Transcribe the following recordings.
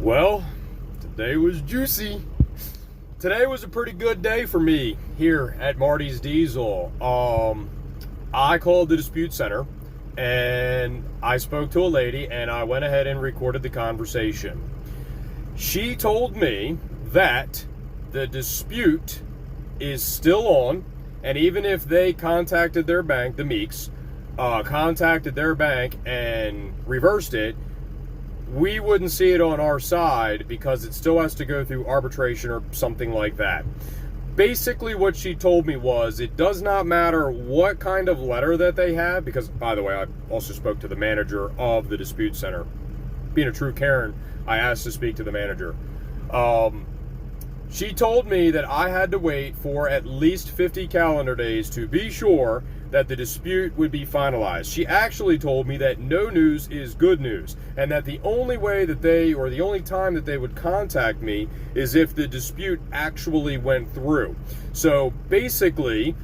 Well, today was juicy. Today was a pretty good day for me here at Marty's Diesel. I called the dispute center and I spoke to a lady and I went ahead and recorded the conversation. She told me that the dispute is still on, and even if they contacted their bank, the MEEKs, contacted their bank and reversed it, we wouldn't see it on our side because it still has to go through arbitration or something like that. Basically, what she told me was it does not matter what kind of letter that they have, because, by the way, I also spoke to the manager of the dispute center. Being a true Karen, I asked to speak to the manager. She told me that I had to wait for at least 50 calendar days to be sure that the dispute would be finalized. She actually told me that no news is good news, and that the only way that the only time that they would contact me is if the dispute actually went through. So basically,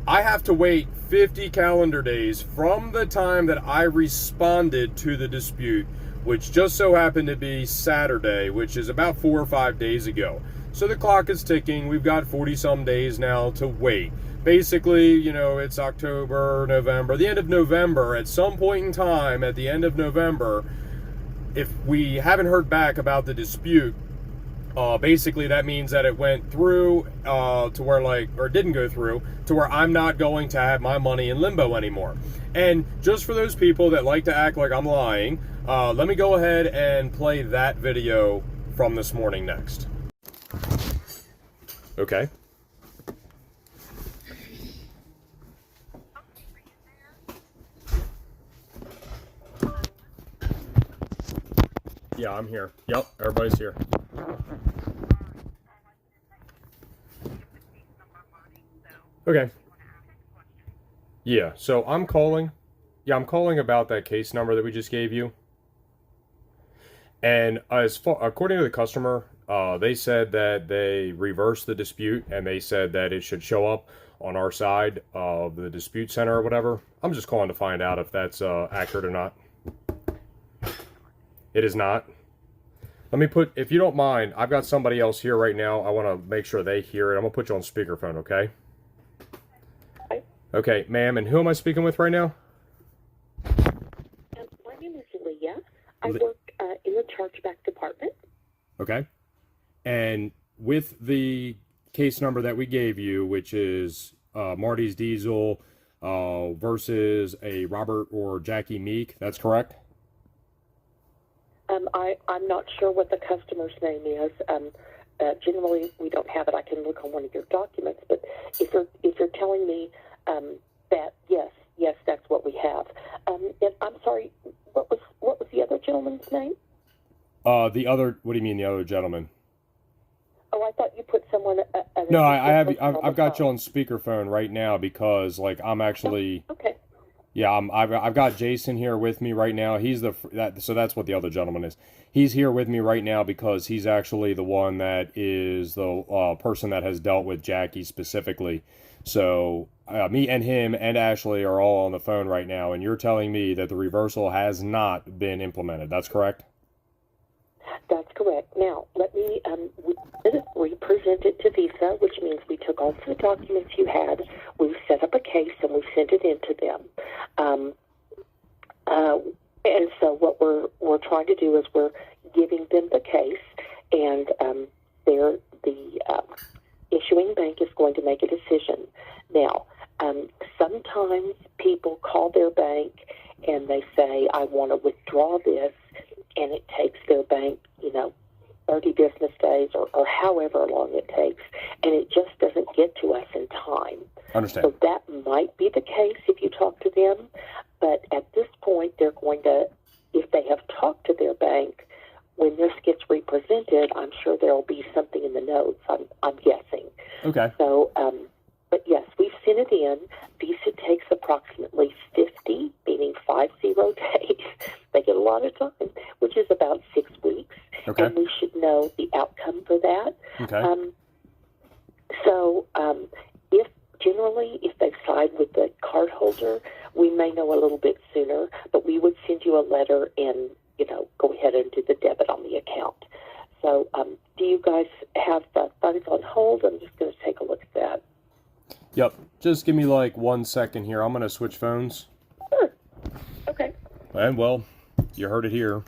I have to wait 50 calendar days from the time that I responded to the dispute, which just so happened to be Saturday, which is about 4 or 5 days ago. So the clock is ticking. We've got 40 some days now to wait. Basically, it's October, November, the end of November. At some point in time, at the end of November, if we haven't heard back about the dispute, basically that means that it went through to where, or didn't go through, to where I'm not going to have my money in limbo anymore. And just for those people that like to act like I'm lying, let me go ahead and play that video from this morning next. Okay. Yeah, I'm here. Yep, everybody's here. Okay. Yeah, so I'm calling. Yeah, I'm calling about that case number that we just gave you. And according to the customer, they said that they reversed the dispute, and they said that it should show up on our side of the dispute center or whatever. I'm just calling to find out if that's accurate or not. It is not. If you don't mind, I've got somebody else here right now. I want to make sure they hear it. I'm going to put you on speakerphone, okay? Okay, ma'am, and who am I speaking with right now? My name is Leah. I work in the chargeback department. Okay. And with the case number that we gave you, which is Marty's Diesel versus a Robert or Jackie Meek, that's correct? I'm not sure what the customer's name is. Generally, we don't have it. I can look on one of your documents. But if you're telling me that yes, that's what we have. And I'm sorry, what was the other gentleman's name? What do you mean the other gentleman? Oh, I thought you put someone. No, I've got you on speakerphone right now because I'm actually. Oh, okay. Yeah, I've got Jason here with me right now. So that's what the other gentleman is. He's here with me right now because he's actually the one that is the person that has dealt with Jackie specifically. So me and him and Ashley are all on the phone right now, and you're telling me that the reversal has not been implemented. That's correct? That's correct. Now, let me represent it to Visa, which means we took all the documents you had, we've set up a case, and we've sent it in to them. And so what we're trying to do is we're giving them the case, and the issuing bank is going to make a decision. Now, sometimes people call their bank and they say, I want to withdraw this, and it takes their bank, 30 business days or however long it takes, and it just doesn't get to us in time. Understand. So that might be the case if you talk to them, but at this point, they're going to, if they have talked to their bank, when this gets represented, I'm sure there will be something in the notes, I'm guessing. Okay. So, but yes, we've sent it in. Visa takes approximately 50, meaning 50 days. They get a lot of time, which is about 6 weeks. Okay. And we should know the outcome for that. Okay. If they side with the cardholder, we may know a little bit sooner, but we would send you a letter and, go ahead and do the debit on the account. So do you guys have funds on hold? I'm just going to take a look at that. Yep. Just give me like 1 second here. I'm going to switch phones. Sure. Okay. And, well, you heard it here.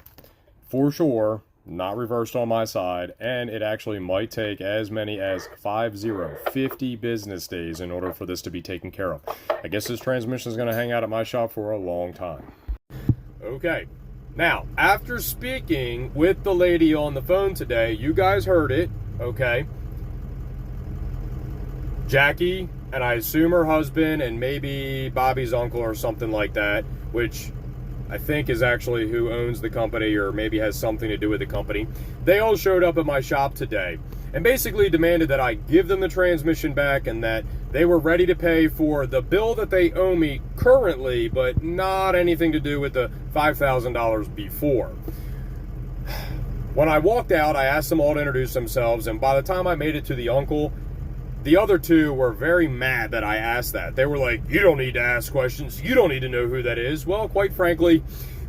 For sure, not reversed on my side, and it actually might take as many as 50 business days in order for this to be taken care of. I guess this transmission is going to hang out at my shop for a long time. Okay. Now, after speaking with the lady on the phone today, you guys heard it, okay? Jackie, and I assume her husband, and maybe Bobby's uncle or something like that, which I think is actually who owns the company or maybe has something to do with the company. They all showed up at my shop today and basically demanded that I give them the transmission back and that they were ready to pay for the bill that they owe me currently, but not anything to do with the $5,000 before. When I walked out, I asked them all to introduce themselves, and by the time I made it to the uncle, the other two were very mad that I asked that. They were like, you don't need to ask questions. You don't need to know who that is. Well, quite frankly,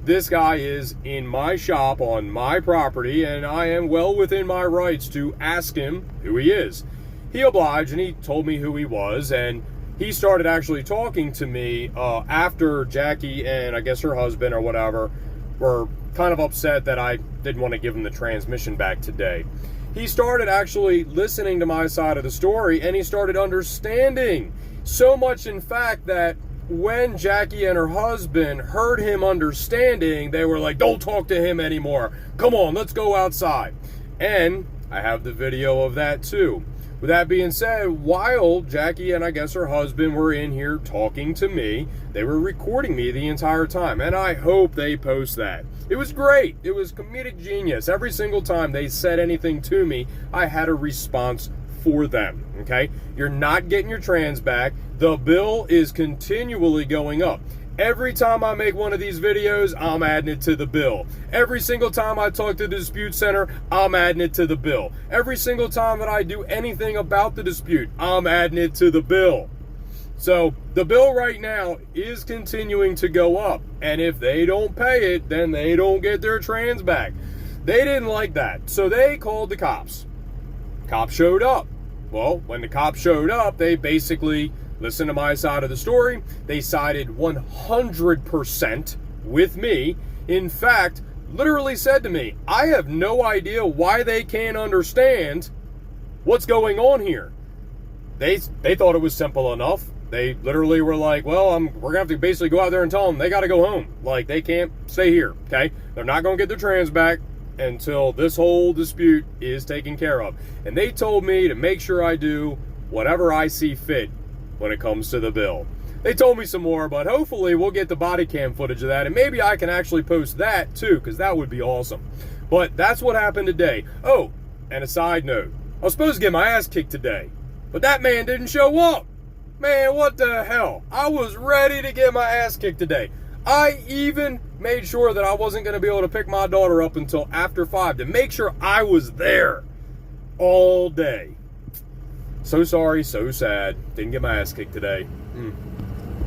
this guy is in my shop on my property, and I am well within my rights to ask him who he is. He obliged, and he told me who he was, and he started actually talking to me after Jackie and I guess her husband or whatever were kind of upset that I didn't want to give him the transmission back today. He started actually listening to my side of the story, and he started understanding. So much, in fact, that when Jackie and her husband heard him understanding, they were like, don't talk to him anymore. Come on, let's go outside. And I have the video of that too. With that being said, while Jackie and I guess her husband were in here talking to me, they were recording me the entire time, and I hope they post that. It was great. It was comedic genius. Every single time they said anything to me, I had a response for them, okay? You're not getting your trans back. The bill is continually going up. Every time I make one of these videos, I'm adding it to the bill. Every single time I talk to the dispute center, I'm adding it to the bill. Every single time that I do anything about the dispute, I'm adding it to the bill. So the bill right now is continuing to go up. And if they don't pay it, then they don't get their trans back. They didn't like that. So they called the cops. Cops showed up. Well, when the cops showed up, they basically listened to my side of the story. They sided 100% with me. In fact, literally said to me, I have no idea why they can't understand what's going on here. They thought it was simple enough. They literally were like, well, we're going to have to basically go out there and tell them they got to go home. Like, they can't stay here, okay? They're not going to get their trans back until this whole dispute is taken care of. And they told me to make sure I do whatever I see fit when it comes to the bill. They told me some more, but hopefully we'll get the body cam footage of that, and maybe I can actually post that too, because that would be awesome. But that's what happened today. Oh, and a side note, I was supposed to get my ass kicked today, but that man didn't show up. Man, what the hell? I was ready to get my ass kicked today. I even made sure that I wasn't going to be able to pick my daughter up until after 5 to make sure I was there all day. So sorry, so sad. Didn't get my ass kicked today.